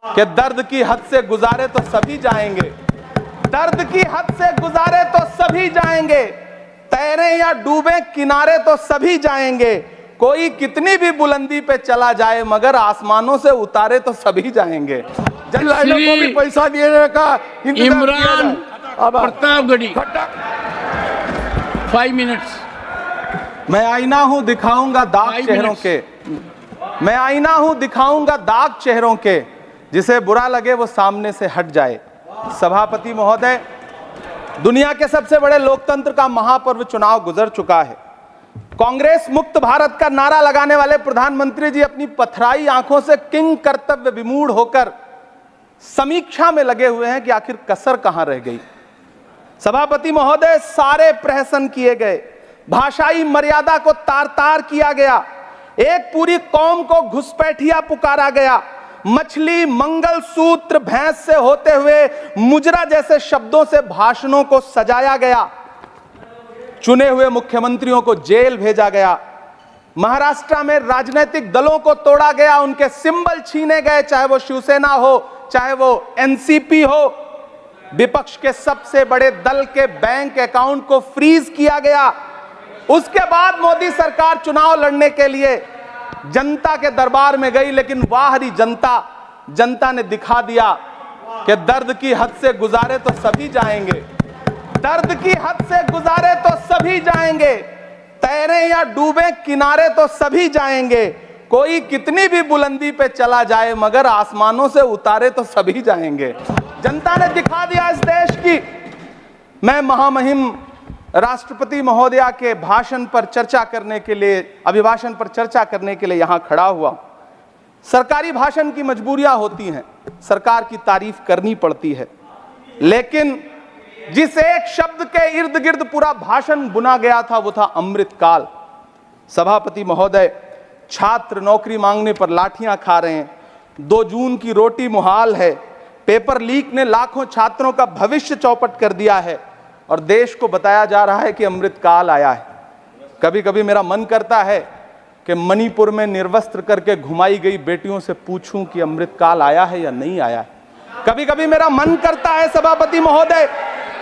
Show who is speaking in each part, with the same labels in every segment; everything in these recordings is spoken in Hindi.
Speaker 1: कि दर्द की हद से गुजारे तो सभी जाएंगे, दर्द की हद से गुजारे तो सभी जाएंगे, तैरे या डूबे किनारे तो सभी जाएंगे, कोई कितनी भी बुलंदी पे चला जाए मगर आसमानों से उतारे तो सभी जाएंगे।
Speaker 2: लाइनों को भी पैसा देने का
Speaker 3: इमरान प्रतापगढ़ी 5 मिनट्स।
Speaker 1: मैं आईना हूं दिखाऊंगा दाग चेहरों के, मैं आईना हूं दिखाऊंगा दाग चेहरों के, जिसे बुरा लगे वो सामने से हट जाए। सभापति महोदय, दुनिया के सबसे बड़े लोकतंत्र का महापर्व चुनाव गुजर चुका है। कांग्रेस मुक्त भारत का नारा लगाने वाले प्रधानमंत्री जी अपनी पथराई आंखों से किंग कर्तव्य विमूढ़ होकर समीक्षा में लगे हुए हैं कि आखिर कसर कहां रह गई। सभापति महोदय, सारे प्रहसन किए गए, भाषाई मर्यादा को तार तार किया गया, एक पूरी कौम को घुसपैठिया पुकारा गया, मछली मंगल सूत्र भैंस से होते हुए मुजरा जैसे शब्दों से भाषणों को सजाया गया, चुने हुए मुख्यमंत्रियों को जेल भेजा गया, महाराष्ट्र में राजनीतिक दलों को तोड़ा गया, उनके सिंबल छीने गए, चाहे वो शिवसेना हो चाहे वो एनसीपी हो, विपक्ष के सबसे बड़े दल के बैंक अकाउंट को फ्रीज किया गया। उसके बाद मोदी सरकार चुनाव लड़ने के लिए जनता के दरबार में गई, लेकिन वाहरी जनता ने दिखा दिया कि दर्द की हद से गुजारे तो सभी जाएंगे, दर्द की हद से गुजारे तो सभी जाएंगे, तैरे या डूबे किनारे तो सभी जाएंगे, कोई कितनी भी बुलंदी पे चला जाए मगर आसमानों से उतारे तो सभी जाएंगे। जनता ने दिखा दिया इस देश की। मैं महामहिम राष्ट्रपति महोदया के भाषण पर चर्चा करने के लिए, अभिभाषण पर चर्चा करने के लिए यहां खड़ा हुआ। सरकारी भाषण की मजबूरियां होती हैं, सरकार की तारीफ करनी पड़ती है, लेकिन जिस एक शब्द के इर्द गिर्द पूरा भाषण बुना गया था वो था अमृतकाल। सभापति महोदय, छात्र नौकरी मांगने पर लाठियां खा रहे हैं, 2 जून की रोटी मुहाल है, पेपर लीक ने लाखों छात्रों का भविष्य चौपट कर दिया है और देश को बताया जा रहा है कि अमृतकाल आया है। कभी कभी मेरा मन करता है कि मणिपुर में निर्वस्त्र करके घुमाई गई बेटियों से पूछूं कि अमृतकाल आया है या नहीं आया है। कभी कभी मेरा मन करता है सभापति महोदय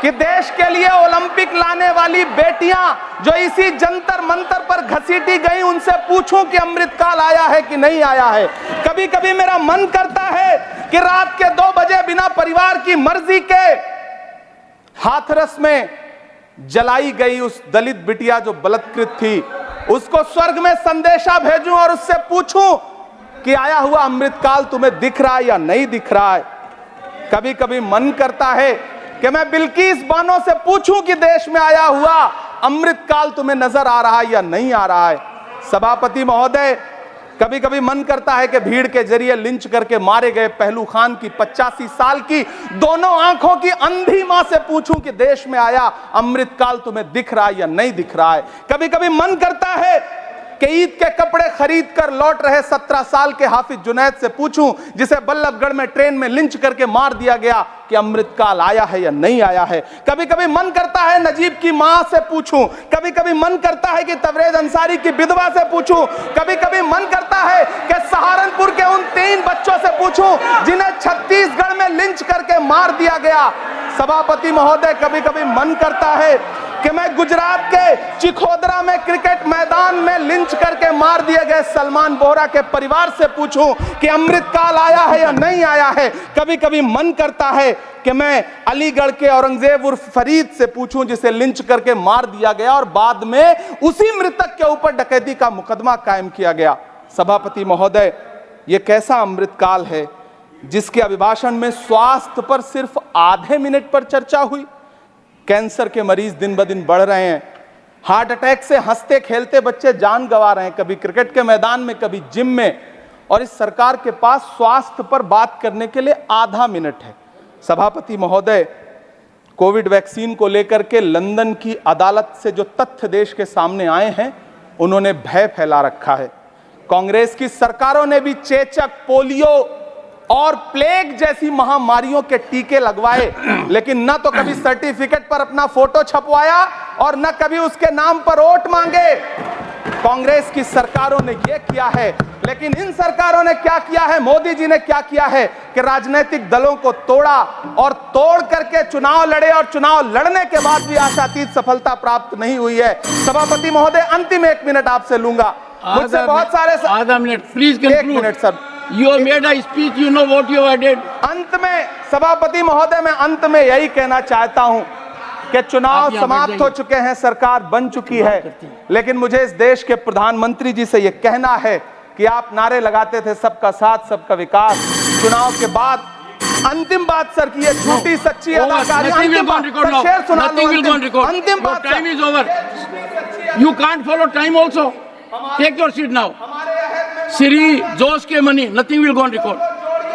Speaker 1: कि देश के लिए ओलंपिक लाने वाली बेटियां जो इसी जंतर मंतर पर घसीटी गई, उनसे पूछूं कि अमृतकाल आया है कि नहीं आया है। कभी कभी मेरा मन करता है कि रात के 2 बजे बिना परिवार की मर्जी के हाथरस में जलाई गई उस दलित बिटिया जो बलात्कृत थी, उसको स्वर्ग में संदेशा भेजूं और उससे पूछूं कि आया हुआ अमृतकाल तुम्हें दिख रहा है या नहीं दिख रहा है। कभी कभी मन करता है कि मैं बिल्किस बानो से पूछूं कि देश में आया हुआ अमृतकाल तुम्हें नजर आ रहा है या नहीं आ रहा है। सभापति महोदय, कभी कभी मन करता है कि भीड़ के जरिए लिंच करके मारे गए पहलू खान की 85 साल की दोनों आंखों की अंधी मां से पूछूं कि देश में आया अमृतकाल तुम्हें दिख रहा है या नहीं दिख रहा है। कभी कभी मन करता है कि ईद के कपड़े खरीद कर लौट रहे 17 साल के हाफिज जुनैद से पूछूं, जिसे बल्लभगढ़ में ट्रेन में लिंच करके मार दिया गया, कि अमृतकाल आया है या नहीं आया है। कभी कभी मन करता है नजीब की मां से पूछूं, कभी कभी मन करता है कि तबरेज अंसारी की विधवा से पूछूं, कभी कभी मन करता है कि सहारनपुर के उन 3 बच्चों से पूछूं जिन्हें छत्तीसगढ़ में लिंच करके मार दिया गया। सभापति महोदय, कभी कभी मन करता है कि मैं गुजरात के चिखोदरा में क्रिकेट मैदान में लिंच करके मार दिए गए सलमान बोहरा के परिवार से पूछूं कि अमृतकाल आया है या नहीं आया है। कभी कभी मन करता है कि मैं अलीगढ़ के औरंगजेब उर्फ फरीद से पूछूं, जिसे लिंच करके मार दिया गया और बाद में उसी मृतक के ऊपर डकैती का मुकदमा कायम किया गया। सभापति महोदय, यह कैसा अमृतकाल है जिसके अभिभाषण में स्वास्थ्य पर सिर्फ आधे मिनट पर चर्चा हुई। कैंसर के मरीज दिन ब दिन बढ़ रहे हैं, हार्ट अटैक से हंसते खेलते बच्चे जान गंवा रहे हैं, कभी क्रिकेट के मैदान में कभी जिम में, और इस सरकार के पास स्वास्थ्य पर बात करने के लिए आधा मिनट है। सभापति महोदय, कोविड वैक्सीन को लेकर के लंदन की अदालत से जो तथ्य देश के सामने आए हैं, उन्होंने भय फैला रखा है। कांग्रेस की सरकारों ने भी चेचक, पोलियो और प्लेग जैसी महामारियों के टीके लगवाए, लेकिन न तो कभी सर्टिफिकेट पर अपना फोटो छपवाया और न कभी उसके नाम पर वोट मांगे। कांग्रेस की सरकारों ने यह किया है, लेकिन इन सरकारों ने क्या किया है, मोदी जी ने क्या किया है कि राजनीतिक दलों को तोड़ा और तोड़ करके चुनाव लड़े, और चुनाव लड़ने के बाद भी आशातीत सफलता प्राप्त नहीं हुई है। सभापति महोदय, अंतिम 1 मिनट आपसे लूंगा। मुझसे बहुत सारे
Speaker 3: आधा minute please
Speaker 1: 1 minute sir.
Speaker 3: You have made a speech, you know what you have did.
Speaker 1: अंत में सभापति महोदय, मैं अंत में यही कहना चाहता हूं कि चुनाव समाप्त हो चुके हैं, सरकार बन चुकी है, लेकिन मुझे इस देश के प्रधानमंत्री जी से यह कहना है कि आप नारे लगाते थे सबका साथ सबका विकास। चुनाव के बाद अंतिम बात सर की ये झूठी सच्ची अदाकारी, अंतिम बात सर, शेर सुना लो, अंतिम बात sir.
Speaker 3: Time is over. You can't follow time also. Take your seat now. Siri, Josh के money, nothing will go on record.